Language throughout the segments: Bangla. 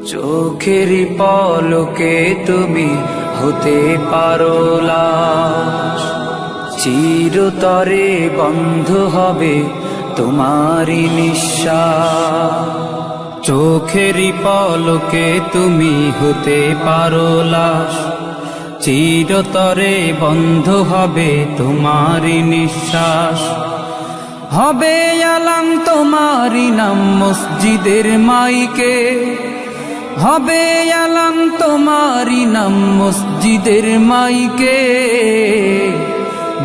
চোখেরই পলকে তুমি হতে পারো লাশ, চিরতরে বন্ধ হবে তোমারই নিঃশ্বাস। চোখেরই পলকে তুমি হতে পারো লাশ, চিরতরে বন্ধ হবে তোমারই নিঃশ্বাস। হবে আলাম তোমারই নাম মসজিদের মাইকে, হবে আলাম তোমারই নাম মসজিদের মাইকে।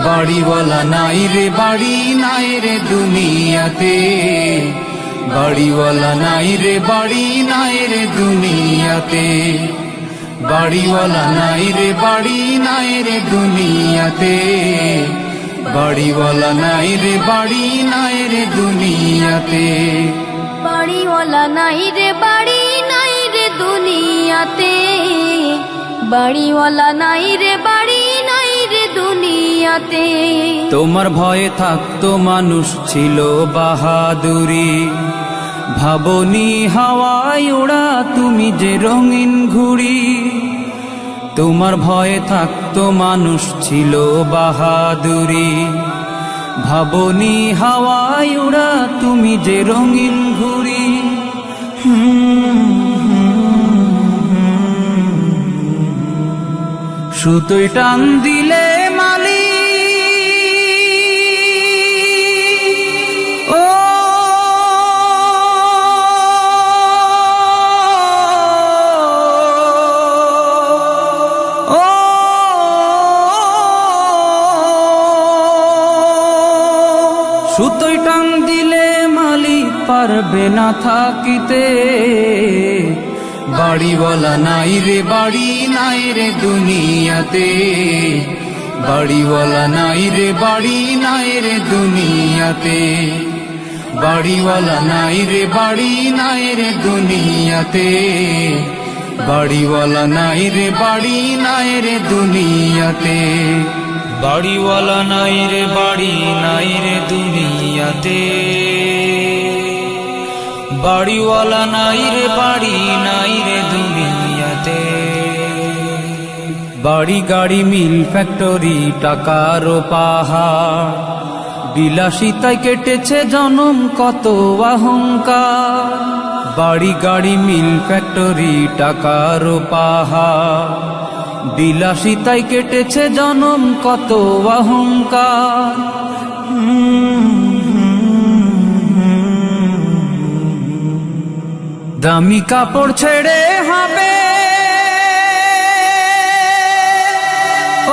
বাড়িওয়ালা নাই রে বাড়ি নাই রে দুনিয়াতে, বাড়িওয়ালা নাই রে বাড়ি নাই রে দুনিয়াতে, বাড়িওয়ালা নাই রে বাড়ি নাই রে দুনিয়াতে, বাড়িওয়ালা নাই রে বাড়ি নাই রে দুনিয়াতে। বাড়িওয়ালা নাই রে বাড়ি নাই রে দুনিয়াতে, বাড়িওয়ালা নাই রে বাড়ি নাই রে দুনিয়াতে। তোমার ভয়ে থাকতো মানুষ ছিল বাহাদুরি, ভাবনি হাওয়ায় ওড়া তুমি যে রঙিন ঘুড়ি। তোমার ভয়ে থাকতো মানুষ ছিল বাহাদুরি, ভাবনি হাওয়ায় ওড়া তুমি যে রঙিন ঘুড়ি। সুতোয় টান দিলে মালি ও সুতোয় টান দিলে মালিক পারবে না থাকিতে। বাড়িওয়ালা নাই রে বাড়ি নাই রে দুনিয়াতে, বাড়িওয়ালা নাই রে বাড়ি নাই রে দুনিয়াতে, বাড়িওয়ালা নাই রে বাড়ি নাই রে দুনিয়াতে, বাড়িওয়ালা নাই রে বাড়ি নাই রে দুনিয়াতে, বাড়িওয়ালা নাই রে বাড়ি নাই রে দুনিয়াতে, বাড়িওয়ালা নাই রে বাড়ি নাই রে দুনিয়াতে। বাড়ি গাড়ি মিল ফ্যাক্টরি টাকার পাহাড়, বিলাসিতায় কেটেছে জনম কত অহংকার। বাড়ি গাড়ি মিল ফ্যাক্টরি টাকার পাহাড়, বিলাসিতায় কেটেছে জনম কত অহংকার। দামি কাপড় ছেড়ে হবে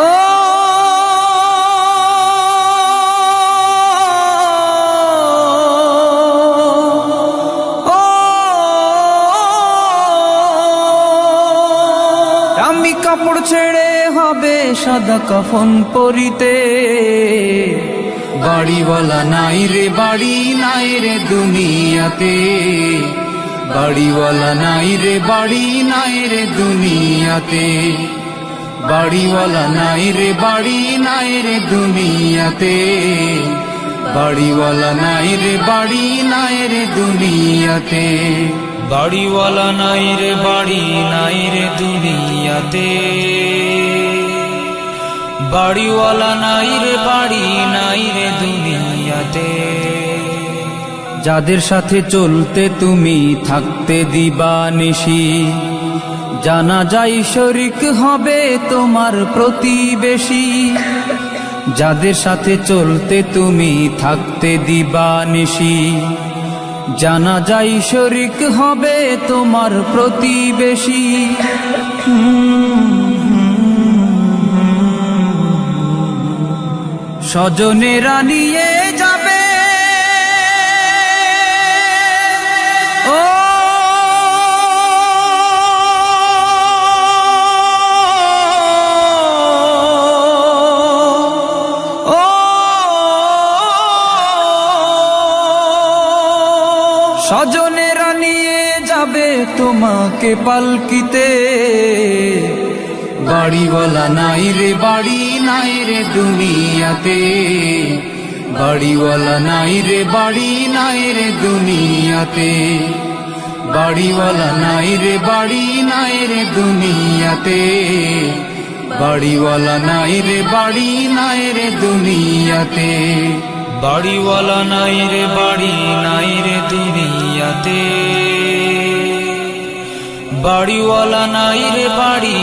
ও দামি কাপড় ছেড়ে হবে সাদা কাফন পরিতে। বাড়িওয়ালা নাই রে বাড়ি নাই রে দুনিয়াতে, বাড়িওয়ালা নাই রে বাড়ি নাই রে দুনিয়াতে, বাড়িওয়ালা নাই রে বাড়ি নাই রে দুনিয়াতে, বাড়িওয়ালা নাই রে বাড়ি নাই রে দুনিয়াতে, বাড়িওয়ালা নাই রে বাড়ি নাই রে দুনিয়াতে, বাড়িওয়ালা নাই রে বাড়ি নাই রে দুনিয়াতে। যাদের সাথে চলতে তুমি থাকতে দিবানিশি, জানা যায় শরিক হবে তোমার প্রতিবেশী। যাদের সাথে চলতে তুমি থাকতে দিবানিশি, জানা যায় শরিক হবে তোমার প্রতিবেশী। স্বজনেরা নিয়ে যাবে ও স্বজনেরা নিয়ে যাবে তোমাকে পালকিতে। বাড়িওয়ালা নাই রে বাড়ি নাই রে দুনিয়াতে, বাড়িওয়ালা নাই রে বাড়ি নাই রে দুনিয়াতে, বাড়িওয়ালা নাই রে বাড়ি নাই রে দুনিয়াতে, বাড়িওয়ালা নাই রে বাড়ি নাই রে দুনিয়াতে, বাড়িওয়ালা নাই রে বাড়ি নাই রে দুনিয়াতে, বাড়িওয়ালা নাই রে বাড়ি